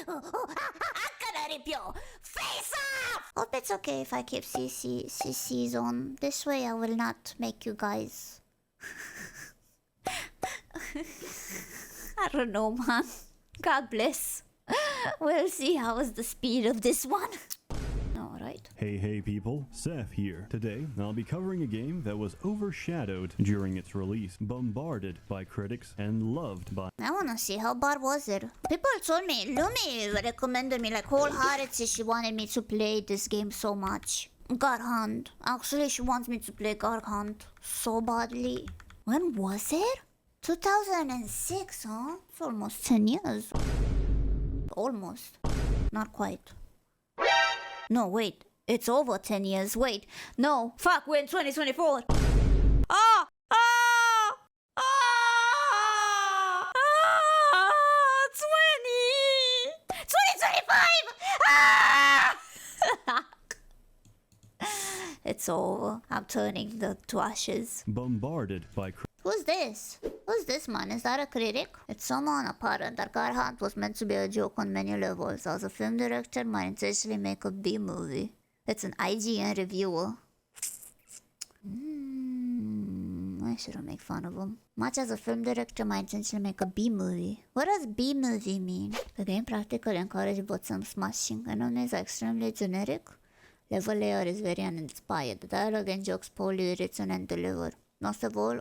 I'm gonna rip your face off! Hope it's okay if I keep CC's on. This way I will not make you guys... I don't know, man. God bless. We'll see how is the speed of this one. Alright. Hey people, Sseth here. Today, I'll be covering a game that was overshadowed during its release, bombarded by critics, and loved by... I wanna see how bad was it. People told me, Lumi recommended me like wholeheartedly. She wanted me to play this game so much. Godhand. Actually, she wants me to play Godhand so badly. When was it? 2006, huh? It's almost 10 years. Almost. Not quite. No, wait. It's over 10 years. Wait. No. Fuck, we're in 2024. Ah! Ah! Ah! Ah! 2025! Ah! It's over. I'm turning to ashes. Bombarded by... Who's this? Who's this man? Is that a critic? It's someone apparent that Godhand was meant to be a joke on many levels. As a film director, might intentionally make a B-movie. It's an IGN reviewer. I shouldn't make fun of him. Much as a film director might intentionally make a B-movie. What does B-movie mean? The game practically encourages button smashing. Enemies are extremely generic. Level layer is very uninspired. The dialogue and jokes poorly written and delivered. Most of all,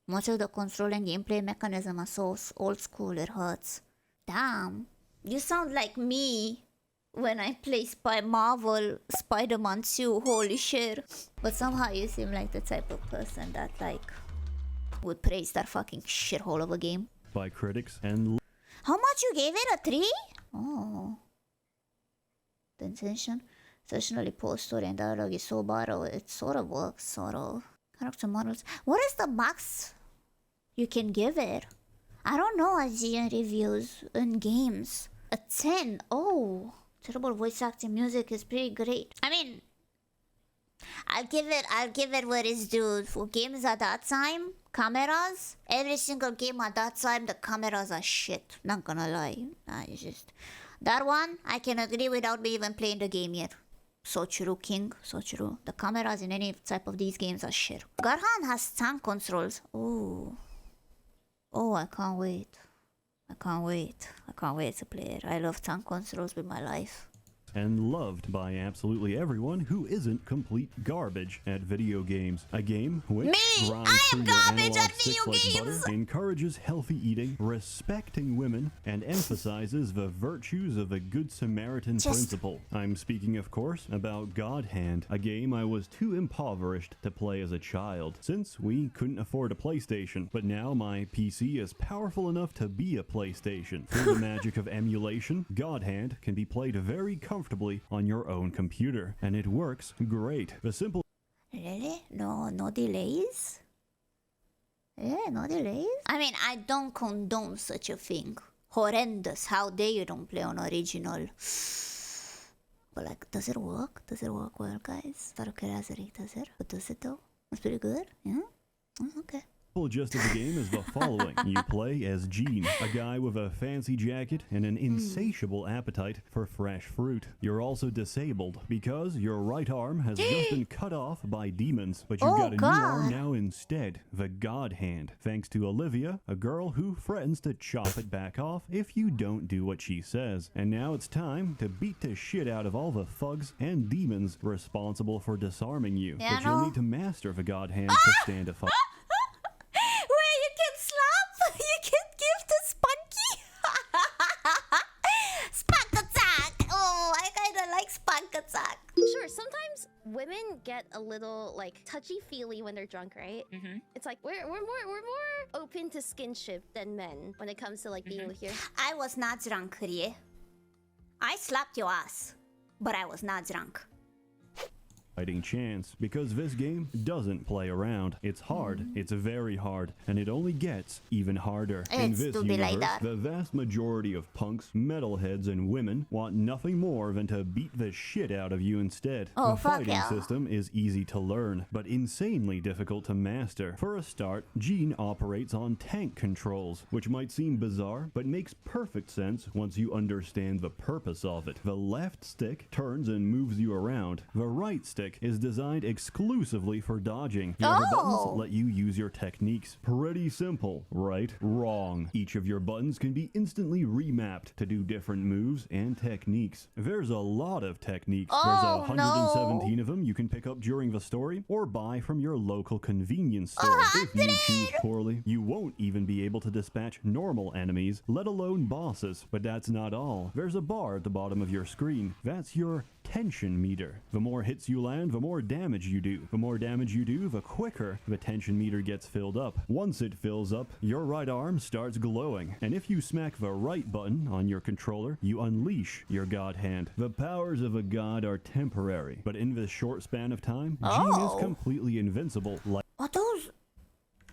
much of the control and gameplay mechanism are so old school it hurts. Damn. You sound like me when I play Marvel Spider-Man 2. Holy shit. But somehow you seem like the type of person that like would praise that fucking shithole of a game. By critics and... How much you gave it? A 3? Oh. The intention. Sessionally post story and dialogue is so bad. It sort of works, sort of. Character models. What is the max you can give it? I don't know IGN reviews in games. A 10. Oh. Terrible voice acting, music is pretty great. I mean, I'll give it what it's due. For games at that time, cameras, every single game at that time, the cameras are shit. Not gonna lie. It's just... That one, I can agree without me even playing the game yet. So true, King. So true. The cameras in any type of these games are shit. Godhand has tank controls. Oh. Oh, I can't wait. I can't wait. I can't wait to play it. I love tank controls with my life. And loved by absolutely everyone who isn't complete garbage at video games. A game which I am garbage at video games! Encourages healthy eating, respecting women, and emphasizes the virtues of the Good Samaritan principle. I'm speaking, of course, about Godhand, a game I was too impoverished to play as a child, since we couldn't afford a PlayStation. But now my PC is powerful enough to be a PlayStation. Through the magic of emulation, Godhand can be played very comfortably on your own computer, and it works great. The simple... Really? No delays? Yeah, no delays? I mean, I don't condone such a thing. Horrendous. How dare you don't play on original. But like, does it work? Does it work well, guys? Out of curiosity, does it? But does it though? It's pretty good, yeah? Okay. Gist of the game is the following. You play as Gene, a guy with a fancy jacket and an insatiable appetite for fresh fruit. You're also disabled because your right arm has just been cut off by demons, but you've got a new arm now instead, the God Hand, thanks to Olivia, a girl who threatens to chop it back off if you don't do what she says. And now it's time to beat the shit out of all the thugs and demons responsible for disarming you. But you'll need to master the God Hand to stand a fight. Women get a little like touchy-feely when they're drunk, right? It's like we're more open to skinship than men when it comes to like being with you. I was not drunk, Rie. I slapped your ass, but I was not drunk. fighting chance, because this game doesn't play around. It's hard, it's very hard, and it only gets even harder. In It's this to be like universe, that. the vast majority of punks, metalheads, and women want nothing more than to beat the shit out of you instead. Oh, the fuck fighting yeah. system is easy to learn, but insanely difficult to master. For a start, Jean operates on tank controls, which might seem bizarre, but makes perfect sense once you understand the purpose of it. The left stick turns and moves you around. The right stick is designed exclusively for dodging. The other buttons let you use your techniques. Pretty simple, right? Wrong. Each of your buttons can be instantly remapped to do different moves and techniques. There's a lot of techniques. There's 117 of them you can pick up during the story or buy from your local convenience store. If you choose poorly, you won't even be able to dispatch normal enemies, let alone bosses. But that's not all. There's a bar at the bottom of your screen. That's your tension meter. The more hits you land, the more damage you do. The more damage you do, the quicker the tension meter gets filled up. Once it fills up, your right arm starts glowing. And if you smack the right button on your controller, you unleash your Godhand. The powers of a god are temporary, but in this short span of time, Jean is completely invincible. Are those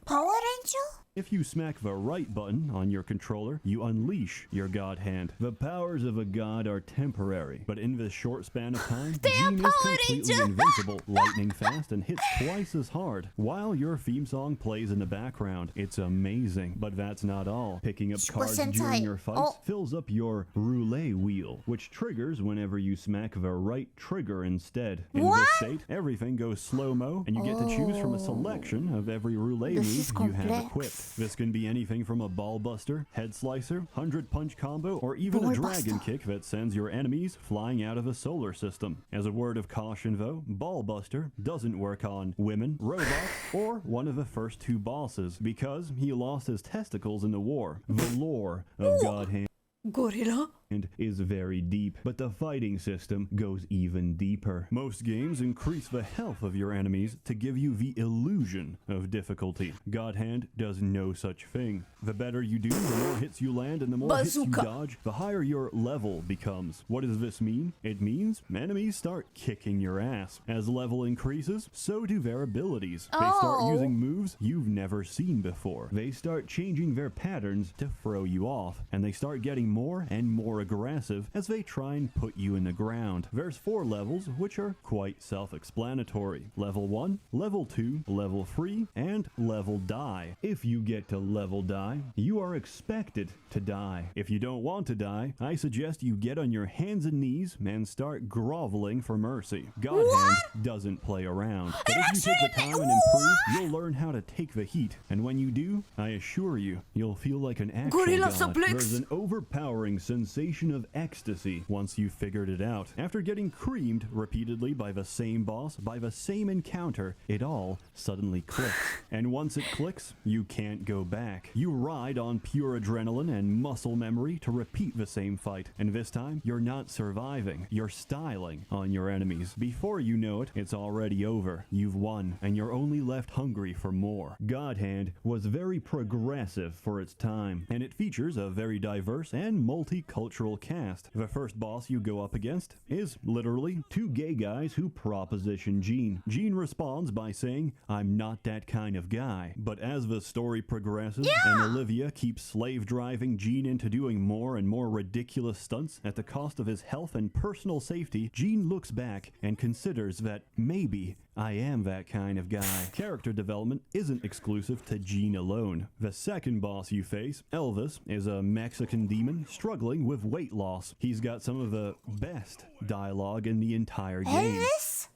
Power Ranger? If you smack the right button on your controller, you unleash your Godhand. The powers of a god are temporary, but in this short span of time, Jean is completely invincible, lightning fast, and hits twice as hard, while your theme song plays in the background. It's amazing, but that's not all. Picking up cards during your fights fills up your roulette wheel, which triggers whenever you smack the right trigger instead. In this state, everything goes slow-mo, and you get to choose from a selection of every roulette move you have equipped. This can be anything from a ball buster, head slicer, 100-punch combo, or even a dragon kick that sends your enemies flying out of a solar system. As a word of caution though, ball buster doesn't work on women, robots, or one of the first two bosses, because he lost his testicles in the war. The lore of Godhand Gorilla? is very deep, but the fighting system goes even deeper. Most games increase the health of your enemies to give you the illusion of difficulty. Godhand does no such thing. The better you do, the more hits you land, and the more hits you dodge, the higher your level becomes. What does this mean? It means enemies start kicking your ass. As level increases, so do their abilities. They start using moves you've never seen before. They start changing their patterns to throw you off, and they start getting more and more aggressive as they try and put you in the ground. There's 4 levels, which are quite self-explanatory. Level 1, Level 2, Level 3, and Level Die. If you get to Level Die, you are expected to die. If you don't want to die, I suggest you get on your hands and knees and start groveling for mercy. Godhand doesn't play around. But if you take the time and improve, you'll learn how to take the heat. And when you do, I assure you, you'll feel like an actual god. There's an overpowering sensation of ecstasy once you've figured it out. After getting creamed repeatedly by the same boss, by the same encounter, it all suddenly clicks. And once it clicks, you can't go back. You ride on pure adrenaline and muscle memory to repeat the same fight. And this time, you're not surviving. You're styling on your enemies. Before you know it, it's already over. You've won, and you're only left hungry for more. Godhand was very progressive for its time, and it features a very diverse and multicultural cast. The first boss you go up against is literally 2 gay guys who proposition Jean. Jean responds by saying, "I'm not that kind of guy." But as the story progresses and Olivia keeps slave driving Jean into doing more and more ridiculous stunts at the cost of his health and personal safety, Jean looks back and considers that maybe I am that kind of guy. Character development isn't exclusive to Jean alone. The second boss you face, Elvis, is a Mexican demon struggling with weight loss. He's got some of the best dialogue in the entire game. Elvis?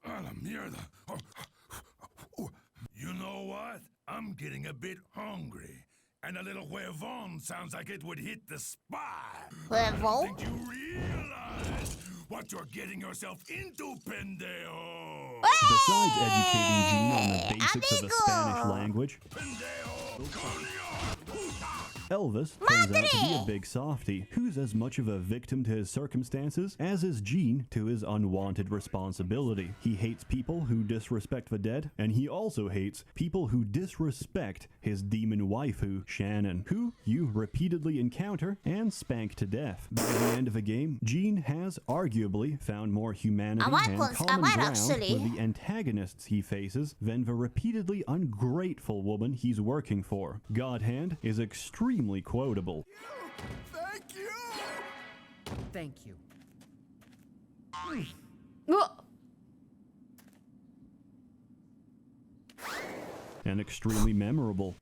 A la mierda. You know what? I'm getting a bit hungry. And a little huevon sounds like it would hit the spot. I don't think you realize what you're getting yourself into, pendejo. Besides educating Jean on the basics of the Spanish language, Pendejo. Elvis turns out to be a big softie, who's as much of a victim to his circumstances as is Gene to his unwanted responsibility. He hates people who disrespect the dead, and he also hates people who disrespect his demon waifu, Shannon, who you repeatedly encounter and spank to death. By the end of the game, Gene has arguably found more humanity and common ground with the antagonists he faces than the repeatedly ungrateful woman he's working for. Godhand is extremely quotable. Thank you! Thank you. And extremely memorable.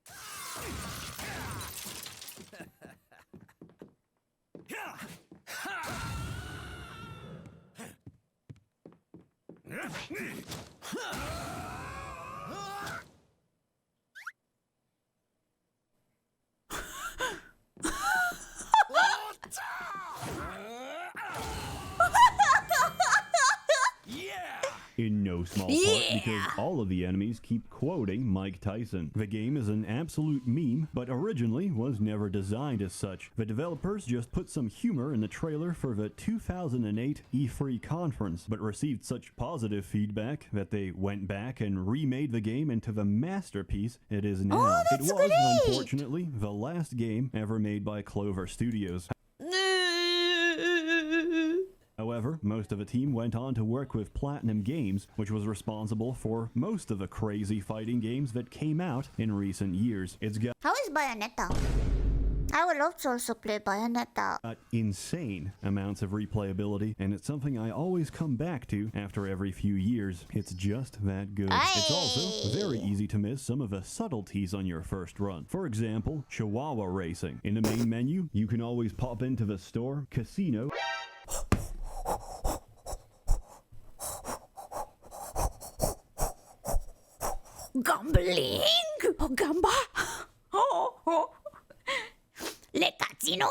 In no small part because all of the enemies keep quoting Mike Tyson. The game is an absolute meme, but originally was never designed as such. The developers just put some humor in the trailer for the 2008 E3 conference, but received such positive feedback that they went back and remade the game into the masterpiece it is now. Oh, It that's was, great! unfortunately, the last game ever made by Clover Studios. However, most of the team went on to work with Platinum Games, which was responsible for most of the crazy fighting games that came out in recent years. It's got How is Bayonetta? I would love to also play Bayonetta. insane amounts of replayability, and it's something I always come back to after every few years. It's just that good. It's also very easy to miss some of the subtleties on your first run. For example, Chihuahua racing. In the main menu, you can always pop into the store, casino, Gambling? Gamba? Le casino?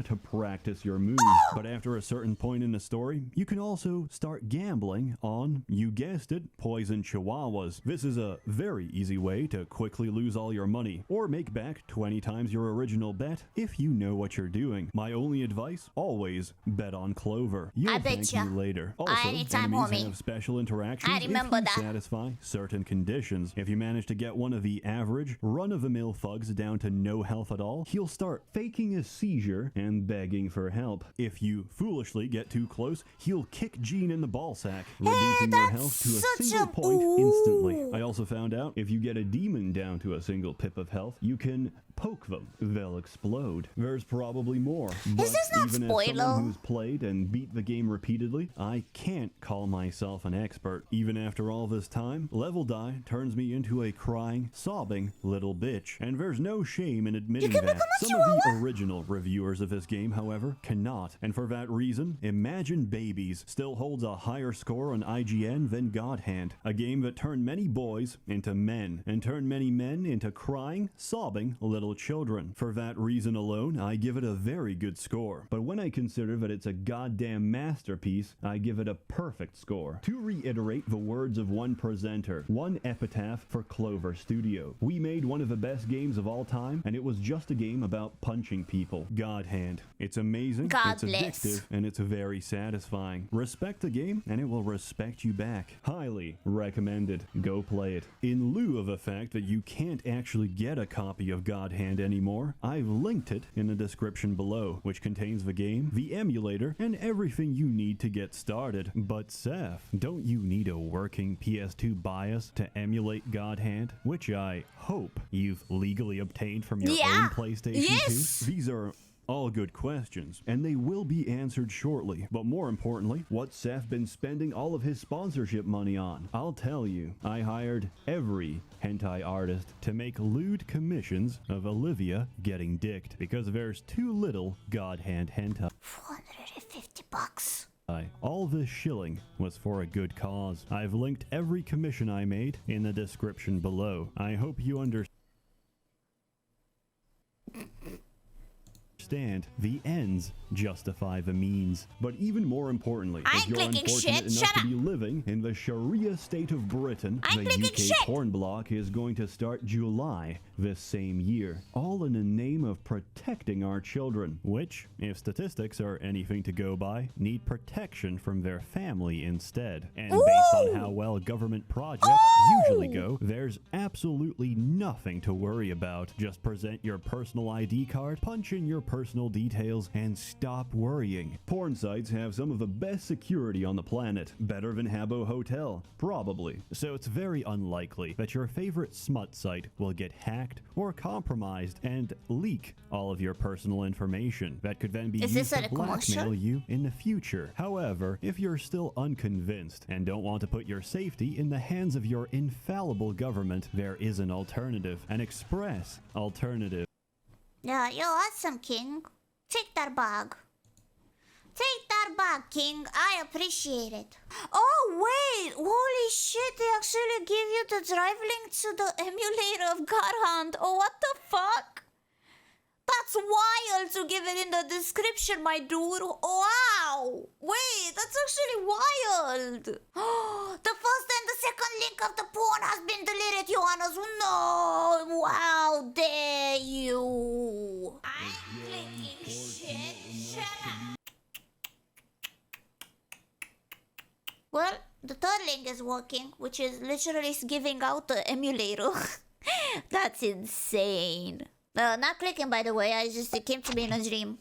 to practice your moves. But after a certain point in the story, you can also start gambling on, you guessed it, poison chihuahuas. This is a very easy way to quickly lose all your money, or make back 20 times your original bet if you know what you're doing. My only advice, always bet on Clover. You'll thank me later. Also, Anytime, enemies homie. have special interactions I remember if you that. satisfy certain conditions. If you manage to get one of the average, run-of-the-mill thugs down to no health at all, he'll start faking a seizure and begging for help. If you foolishly get too close, he'll kick Gene in the ballsack, reducing your health to a single point instantly. I also found out if you get a demon down to a single pip of health, you can poke them. They'll explode. There's probably more. But Is this not even as spoiler? someone who's played and beat the game repeatedly, I can't call myself an expert. Even after all this time, Level Die turns me into a crying, sobbing little bitch. And there's no shame in admitting that. Some of the original reviewers of this game, however, cannot. And for that reason, Imagine Babies still holds a higher score on IGN than Godhand, a game that turned many boys into men, and turned many men into crying, sobbing little children. For that reason alone, I give it a very good score. But when I consider that it's a goddamn masterpiece, I give it a perfect score. To reiterate the words of one presenter, one epitaph for Clover Studio. We made one of the best games of all time, and it was just a game about punching people. Godhand. It's amazing, it's addictive, and it's very satisfying. Respect the game, and it will respect you back. Highly recommended. Go play it. In lieu of the fact that you can't actually get a copy of Godhand anymore, I've linked it in the description below, which contains the game, the emulator, and everything you need to get started. But Sseth, don't you need a working PS2 BIOS to emulate Godhand, which I hope you've legally obtained from your own PlayStation 2? These are all good questions, and they will be answered shortly. But more importantly, what's Sseth been spending all of his sponsorship money on? I'll tell you. I hired every hentai artist to make lewd commissions of Olivia getting dicked, because there's too little Godhand hentai. $450. All this shilling was for a good cause. I've linked every commission I made in the description below. I hope you understand the ends justify the means. But even more importantly, if you're unfortunate enough to be living in the Sharia state of Britain, the UK porn block is going to start July this same year, all in the name of protecting our children, which, if statistics are anything to go by, need protection from their family instead. And based on how well government projects usually go, there's absolutely nothing to worry about. Just present your personal ID card, punch in your personal details, and stop worrying. Porn sites have some of the best security on the planet. Better than Habbo Hotel, probably. So it's very unlikely that your favorite smut site will get hacked or compromised and leak all of your personal information that could then be used to blackmail you in the future. However, if you're still unconvinced and don't want to put your safety in the hands of your infallible government, there is an alternative, an express alternative. Yeah, you're awesome, King. Take that bag. Take that bag, King. I appreciate it. Oh, wait. Holy shit. They actually give you the drive link to the emulator of Godhand. Oh, what the fuck? That's wild to give it in the description, my dude. Wow. Wait, that's actually wild. The first and the second link of the porn has been deleted, Johannes. No. Wow, dare you. I'm clicking shit. Shut up. Well, the third link is working, which is literally giving out the emulator. That's insane. Not clicking, by the way. It came to me in a dream.